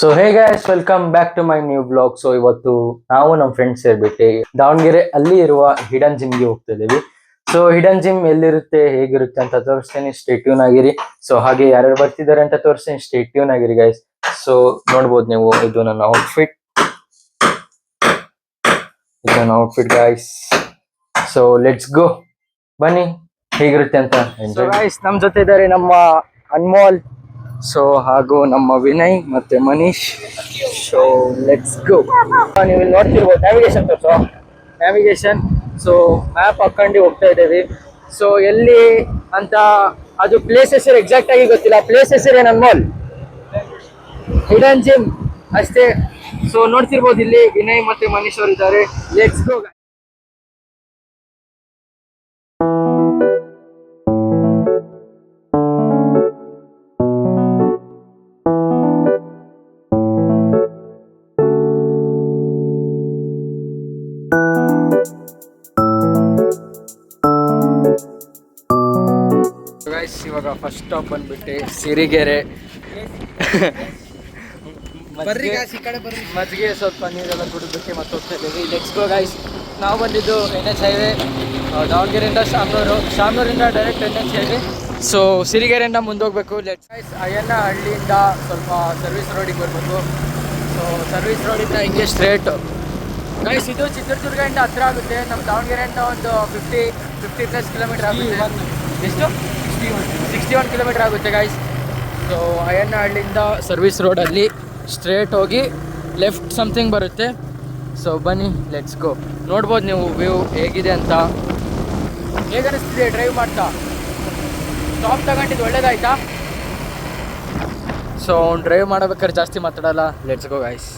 So hey guys welcome back to my new blog. So ಇವತ್ತು ನಾವು ನಮ್ಮ friends ಸೇರ್ಬಿಟ್ಟು Davanagere ಅಲ್ಲಿ ಇರುವ ಹಿಡನ್ ಜಿಮ್ಗೆ ಹೋಗ್ತಾ ಇದೀವಿ. ಸೊ ಹಿಡನ್ ಜಿಮ್ ಎಲ್ಲಿರುತ್ತೆ ಹೇಗಿರುತ್ತೆ ಅಂತ ತೋರಿಸ್ತೇನೆ, ಸ್ಟೇ ಟ್ಯೂನ್ ಆಗಿರಿ. ಸೊ ಹಾಗೆ ಯಾರ್ಯಾರು ಬರ್ತಿದ್ದಾರೆ ಅಂತ ತೋರಿಸ್ತೇನೆ, ಸ್ಟೇ ಟ್ಯೂನ್ ಆಗಿರಿ ಗೈಸ್. ಸೊ ನೋಡ್ಬೋದು ನೀವು, ಇದು ನನ್ನ outfit, guys. So let's go, ಬನ್ನಿ ಹೇಗಿರುತ್ತೆ ಅಂತ. ಸೊ ಗೈಸ್ ನಮ್ ಜೊತೆ ಇದ್ದಾರೆ ನಮ್ಮ ಅನ್ಮೋಲ್, ಸೊ ಹಾಗೂ ನಮ್ಮ ವಿನಯ್ ಮತ್ತೆ ಮನೀಶ್. So let's go. ನೀವು ಇಲ್ಲಿ ನೋಡ್ತಿರ್ಬೋದು ನ್ಯಾವಿಗೇಷನ್ ತೋರಿಸೋ ನ್ಯಾವಿಗೇಷನ್. ಸೊ ಮ್ಯಾಪ್ ಹಾಕೊಂಡು ಹೋಗ್ತಾ ಇದ್ದೇವೆ. ಸೊ ಎಲ್ಲಿ ಅಂತ ಅದು ಪ್ಲೇಸ್ ಹೆಸರು ಎಕ್ಸಾಕ್ಟ್ ಆಗಿ ಗೊತ್ತಿಲ್ಲ. ಪ್ಲೇಸ್ ಹೆಸರು ಏನು ಅನ್ಮೋಲ್? ಹಿಡನ್ ಜಿಮ್ ಅಷ್ಟೇ. ಸೊ ನೋಡ್ತಿರ್ಬೋದು ಇಲ್ಲಿ ವಿನಯ್ ಮತ್ತೆ ಮನೀಶ್ ಅವರು ಇದ್ದಾರೆ. Let's go. ಇವಾಗ ಫಸ್ಟ್ ಸ್ಟಾಪ್ ಬಂದ್ಬಿಟ್ಟು ಸಿರಿಗೆರೆ. ಮಜ್ಜಿಗೆ ಸ್ವಲ್ಪ ನೀರೆಲ್ಲ ಕುಡಿದ್ಬಿಟ್ಟು ಮತ್ತೆ ಹೋಗ್ತಾ ಇದ್ದೀವಿ. Let's go guys. ನಾವು ಬಂದಿದ್ದು NH ಹೈವೇ, ದಾವಣಗೆರೆಯಿಂದ ಶಾಮನೂರಿಂದ ಡೈರೆಕ್ಟ್ NH ಹೈವೇ. ಸೊ ಸಿರಿಗೆರೆಯಿಂದ ಮುಂದೆ ಹೋಗ್ಬೇಕು. Let's guys. ಅಯ್ಯನ್ನ ಹಳ್ಳಿಯಿಂದ ಸ್ವಲ್ಪ ಸರ್ವಿಸ್ ರೋಡಿಗೆ ಬರಬೇಕು. ಸೊ ಸರ್ವಿಸ್ ರೋಡಿಂದ ಹಿಂಗೆ ಸ್ಟ್ರೇಟ್ ಗೈಸ್. ಇದು ಚಿತ್ರದುರ್ಗದಿಂದ ಹತ್ರ ಆಗುತ್ತೆ. ನಮ್ಮ ದಾವಣಗೆರೆಯಿಂದ ಒಂದು 50+ ಕಿಲೋಮೀಟರ್ ಆಗುತ್ತೆ. ಎಷ್ಟು? 61 ಕಿಲೋಮೀಟರ್ ಆಗುತ್ತೆ ಗೈಸ್. ಸೊ ಅಯ್ಯನಹಳ್ಳಿಯಿಂದ ಸರ್ವಿಸ್ ರೋಡಲ್ಲಿ ಸ್ಟ್ರೇಟ್ ಹೋಗಿ ಲೆಫ್ಟ್ ಸಮಥಿಂಗ್ ಬರುತ್ತೆ. ಸೊ ಬನ್ನಿ ಲೆಟ್ಸ್ ಗೋ. ನೋಡ್ಬೋದು ನೀವು ವ್ಯೂ ಹೇಗಿದೆ ಅಂತ. ಹೇಗನ್ನಿಸ್ತಿದೆ ಡ್ರೈವ್ ಮಾಡ್ತಾ? ಸ್ಟಾಪ್ ತಗೊಂಡಿದ್ದು ಒಳ್ಳೇದಾಯ್ತಾ? ಸೊ ಡ್ರೈವ್ ಮಾಡಬೇಕಾದ್ರೆ ಜಾಸ್ತಿ ಮಾತಾಡಲ್ಲ. Let's go guys.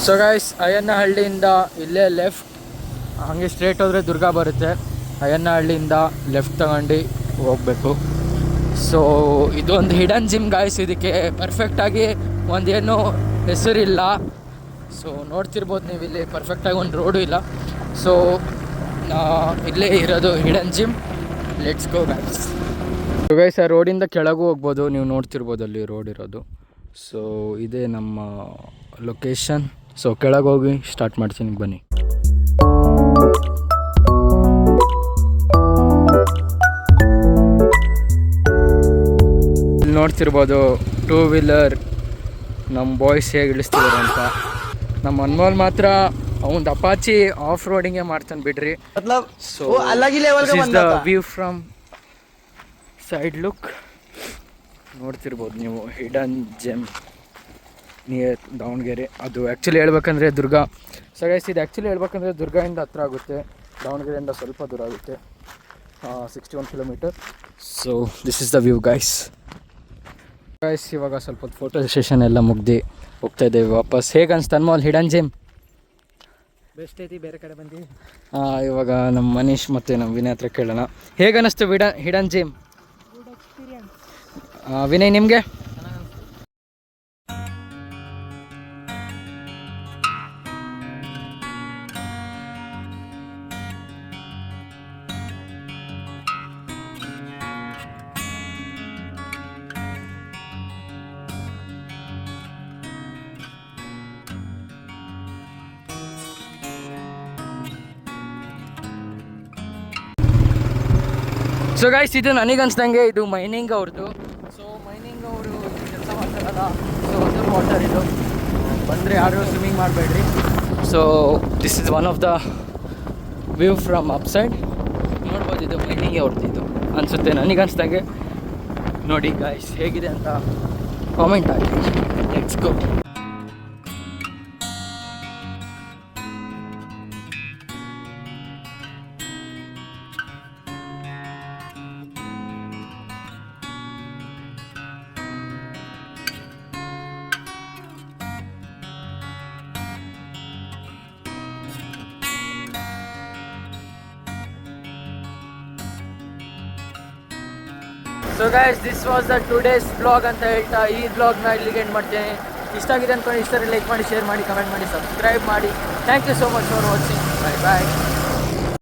So guys ಅಯ್ಯನಹಳ್ಳಿಯಿಂದ ಇಲ್ಲೇ ಲೆಫ್ಟ್, ಹಾಗೆ ಸ್ಟ್ರೇಟ್ ಹೋದರೆ ದುರ್ಗ ಬರುತ್ತೆ. ಅಯ್ಯನಹಳ್ಳಿಯಿಂದ ಲೆಫ್ಟ್ ತಗೊಂಡು ಹೋಗಬೇಕು. ಸೊ ಇದೊಂದು ಹಿಡನ್ ಜಿಮ್ ಗಾಯ್ಸ್. ಇದಕ್ಕೆ ಪರ್ಫೆಕ್ಟಾಗಿ ಒಂದೇನು ಹೆಸರಿಲ್ಲ. ಸೊ ನೋಡ್ತಿರ್ಬೋದು ನೀವು, ಇಲ್ಲಿ ಪರ್ಫೆಕ್ಟಾಗಿ ಒಂದು ರೋಡು ಇಲ್ಲ. ಸೊ ಇಲ್ಲೇ ಇರೋದು hidden gym. Let's go guys. So guys ಆ ರೋಡಿಂದ ಕೆಳಗೂ ಹೋಗ್ಬೋದು. ನೀವು ನೋಡ್ತಿರ್ಬೋದು ಅಲ್ಲಿ ರೋಡ್ ಇರೋದು. ಸೊ ಇದೇ ನಮ್ಮ ಲೊಕೇಶನ್. ಸೊ ಕೆಳಗೆ ಹೋಗಿ ಸ್ಟಾರ್ಟ್ ಮಾಡ್ತೀನಿ, ಬನ್ನಿ. ಇಲ್ಲಿ ನೋಡ್ತಿರ್ಬೋದು 2 ವೀಲರ್ ನಮ್ಮ ಬಾಯ್ಸ್ ಹೇಗೆ ಇಳಿಸ್ತಿದ್ದಾರೆ ಅಂತ. ನಮ್ಮ ಅನ್ಮೋಲ್ ಮಾತ್ರ ಅವನ ಅಪಾಚಿ ಆಫ್ ರೋಡಿಂಗೇ ಮಾಡ್ತಾನೆ ಬಿಡ್ರಿ. So the view from side look. ನೋಡ್ತಿರ್ಬೋದು ನೀವು ಹಿಡನ್ ಜಿಮ್ ನಿಯರ್ ದಾವಣಗೆರೆ. ಅದು ಆ್ಯಕ್ಚುಲಿ ಹೇಳ್ಬೇಕಂದ್ರೆ ದುರ್ಗ. ಸೊ ಗೈಸ್ ಇದು ಆ್ಯಕ್ಚುಲಿ ಹೇಳ್ಬೇಕಂದ್ರೆ ದುರ್ಗದಿಂದ ಹತ್ರ ಆಗುತ್ತೆ, ದಾವಣಗೆರೆಯಿಂದ ಸ್ವಲ್ಪ ದೂರ ಆಗುತ್ತೆ, 61 kilometre. So this is the view guys. ಇವಾಗ ಸ್ವಲ್ಪ ಫೋಟೋ ಸೆಷನ್ ಎಲ್ಲ ಮುಗ್ದು ಹೋಗ್ತಾ ಇದ್ದೇವೆ ವಾಪಸ್. ಹೇಗೆ ಅನ್ಸ್ತು ಅನ್ಮೋಲ್ ಹಿಡನ್ ಜಿಮ್? ಬೆಸ್ಟ್ ಐತಿ, ಬೇರೆ ಕಡೆ ಬಂದು. ಇವಾಗ ನಮ್ಮ ಮನೀಶ್ ಮತ್ತು ನಮ್ಮ ವಿನಯ್ ಹತ್ರ ಕೇಳೋಣ. ಹೇಗೆ ಅನ್ನಿಸ್ತು ಹಿಡನ್ ಜಿಮ್? ವಿನಯ್ ನಿಮಗೆ? ಸೊ ಗೈಸ್ ಇದು ನನಗನ್ಸ್ದಂಗೆ ಇದು ಮೈನಿಂಗ್ ಅವ್ರದ್ದು. ಸೊ ಮೈನಿಂಗ್ ಅವರು ಕೆಲಸ ಮಾಡ್ತಾರಲ್ಲ. ಸೊ ಅದು ವಾಟರ್ ಇದು ಬಂದರೆ ಯಾರು ಸ್ವಿಮ್ಮಿಂಗ್ ಮಾಡಬೇಡ್ರಿ. So this is one of the view from up side. ನೋಡ್ಬೋದು ಇದು ಮೈನಿಂಗ್ ಅವ್ರದ್ದು ಇದು ಅನಿಸುತ್ತೆ ನನಗನ್ಸ್ದಂಗೆ. ನೋಡಿ ಗೈಸ್ ಹೇಗಿದೆ ಅಂತ comment hockey. Let's go. So guys this was the today's vlog ಅಂತ ಹೇಳ್ತಾ ಈ ವ್ಲಾಗ್ನ ಇಲ್ಲಿಗೆ ಎಂಡ್ ಮಾಡ್ತೇನೆ. ಇಷ್ಟ ಆಗಿದೆ ಅಂದ್ಕೊಂಡು ಇಷ್ಟರಲ್ಲಿ ಲೈಕ್ ಮಾಡಿ, ಶೇರ್ ಮಾಡಿ, ಕಮೆಂಟ್ ಮಾಡಿ, ಸಬ್ಸ್ಕ್ರೈಬ್ ಮಾಡಿ. Thank you so much for watching. Bye bye.